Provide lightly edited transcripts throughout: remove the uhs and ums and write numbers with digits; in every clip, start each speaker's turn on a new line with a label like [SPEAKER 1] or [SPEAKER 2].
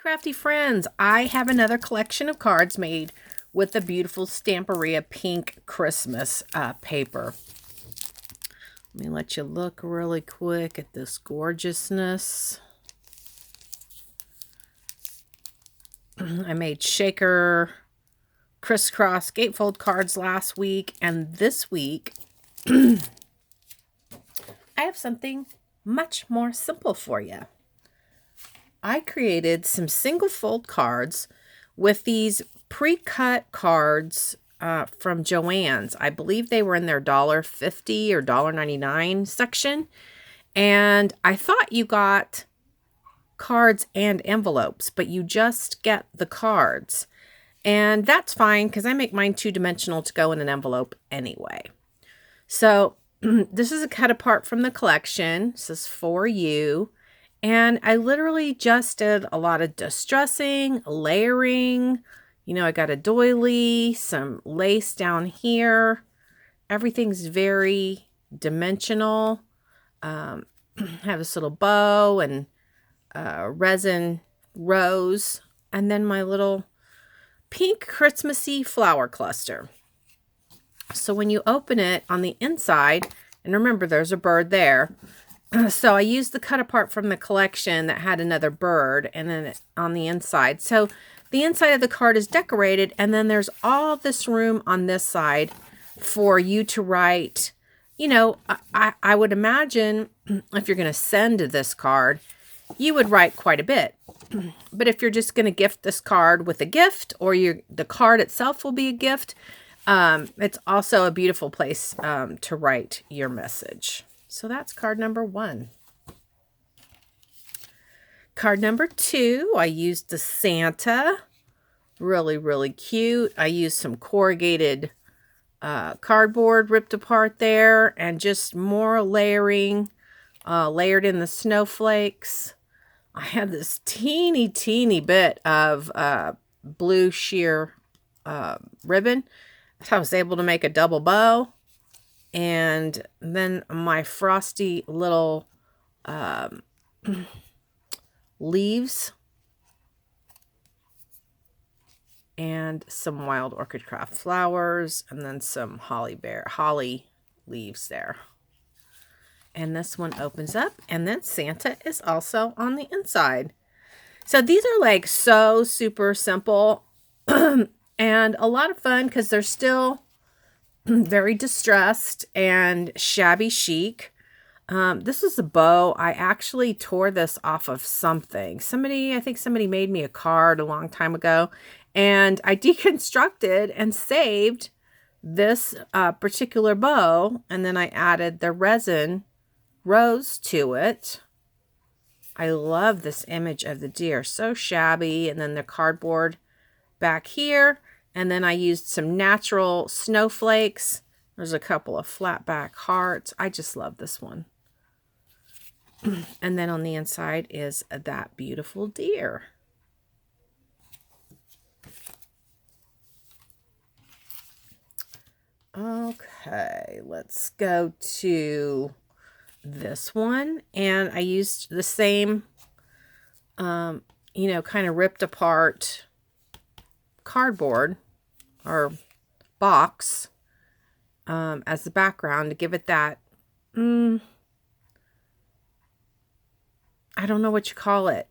[SPEAKER 1] crafty friends, I have another collection of cards made with the beautiful Stamperia pink Christmas paper. Let me let you look really quick at this gorgeousness. I made shaker crisscross gatefold cards last week, and this week I have something much more simple for you. I created some single fold cards with these pre-cut cards from Joann's. I believe they were in their $1.50 or $1.99 section. And I thought you got cards and envelopes, but you just get the cards. And that's fine because I make mine two-dimensional to go in an envelope anyway. So this is a cut apart from the collection. This is for you. And I literally just did a lot of distressing, layering. You know, I got a doily, some lace down here. Everything's very dimensional. Have this little bow and resin rose. And then my little pink Christmassy flower cluster. So when you open it on the inside, and remember there's a bird there. So I used the cut apart from the collection that had another bird and then on the inside. So the inside of the card is decorated, and then there's all this room on this side for you to write. You know, I would imagine if you're going to send this card, you would write quite a bit. But if you're just going to gift this card with a gift, or the card itself will be a gift, it's also a beautiful place to write your message. So that's card number 1. Card number 2, I used the Santa. Really, really cute. I used some corrugated cardboard ripped apart there, and just more layering, layered in the snowflakes. I had this teeny bit of blue sheer ribbon. So I was able to make a double bow. And then my frosty little leaves and some wild orchid craft flowers, and then some holly leaves there. And this one opens up, and then Santa is also on the inside. So these are like so super simple and a lot of fun because they're still very distressed and shabby chic. This is a bow. I actually tore this off of something. I think somebody made me a card a long time ago, and I deconstructed and saved this particular bow, and then I added the resin rose to it. I love this image of the deer. So shabby. And then the cardboard back here. And then I used some natural snowflakes. There's a couple of flat back hearts. I just love this one. And then on the inside is that beautiful deer. Okay, let's go to this one. And I used the same, kind of ripped apart cardboard or box as the background to give it that, I don't know what you call it.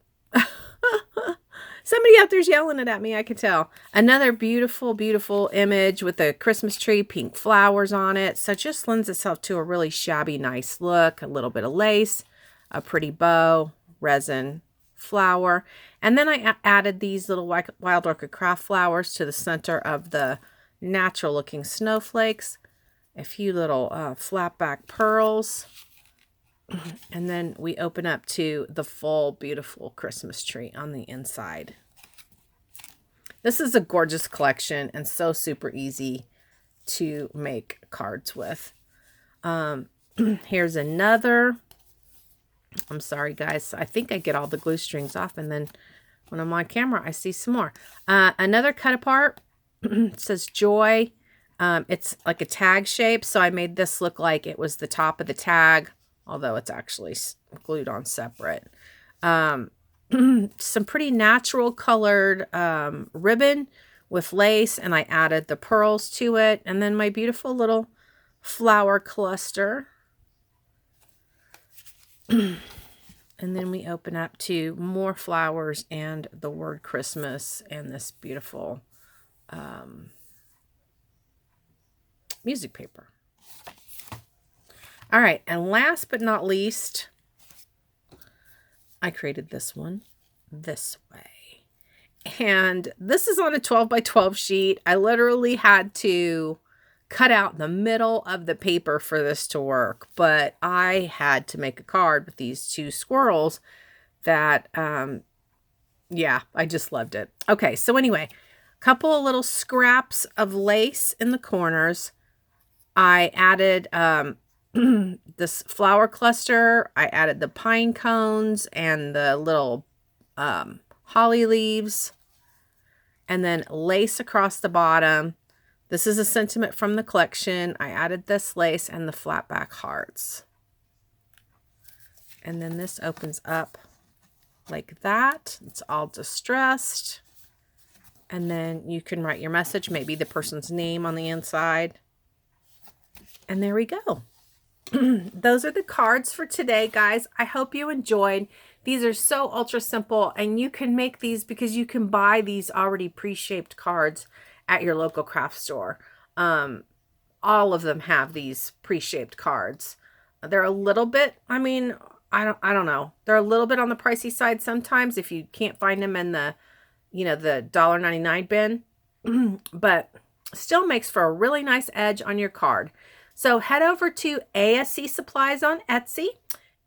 [SPEAKER 1] Somebody out there's yelling it at me, I can tell. Another beautiful, beautiful image with a Christmas tree, pink flowers on it. So it just lends itself to a really shabby, nice look. A little bit of lace, a pretty bow, resin, flower. And then I added these little wild orchid craft flowers to the center of the natural looking snowflakes. A few little flat back pearls. And then we open up to the full beautiful Christmas tree on the inside. This is a gorgeous collection and so super easy to make cards with. Here's another. I'm sorry, guys. I think I get all the glue strings off, and then when I'm on camera, I see some more. Another cut apart. It says Joy. It's like a tag shape, so I made this look like it was the top of the tag, although it's actually glued on separate. some pretty natural colored ribbon with lace, and I added the pearls to it, and then my beautiful little flower cluster. And then we open up to more flowers and the word Christmas and this beautiful music paper. All right, and last but not least, I created this one this way. And this is on a 12 by 12 sheet. I literally had to cut out the middle of the paper for this to work, but I had to make a card with these two squirrels that, yeah, I just loved it. Okay, so anyway, a couple of little scraps of lace in the corners. I added this flower cluster. I added the pine cones and the little holly leaves, and then lace across the bottom. This is a sentiment from the collection. I added this lace and the flat back hearts. And then this opens up like that. It's all distressed. And then you can write your message, maybe the person's name on the inside. And there we go. Those are the cards for today, guys. I hope you enjoyed. These are so ultra simple, and you can make these because you can buy these already pre-shaped cards at your local craft store. All of them have these pre-shaped cards. They're a little bit, I mean, I don't know. They're a little bit on the pricey side sometimes if you can't find them in the, the $1.99 bin, but still makes for a really nice edge on your card. So head over to ASC Supplies on Etsy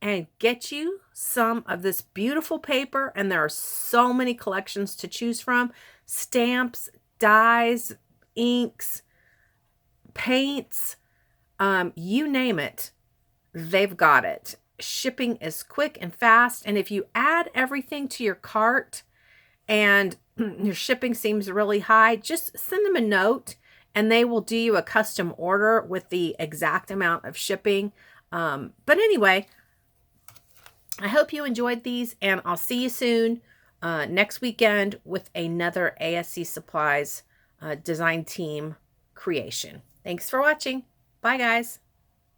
[SPEAKER 1] and get you some of this beautiful paper. And there are so many collections to choose from. Stamps, dyes, inks, paints, you name it, they've got it. Shipping is quick and fast. And if you add everything to your cart and your shipping seems really high, just send them a note and they will do you a custom order with the exact amount of shipping. But anyway, I hope you enjoyed these, and I'll see you soon next weekend with another ASC Supplies design team creation. Thanks for watching. Bye, guys.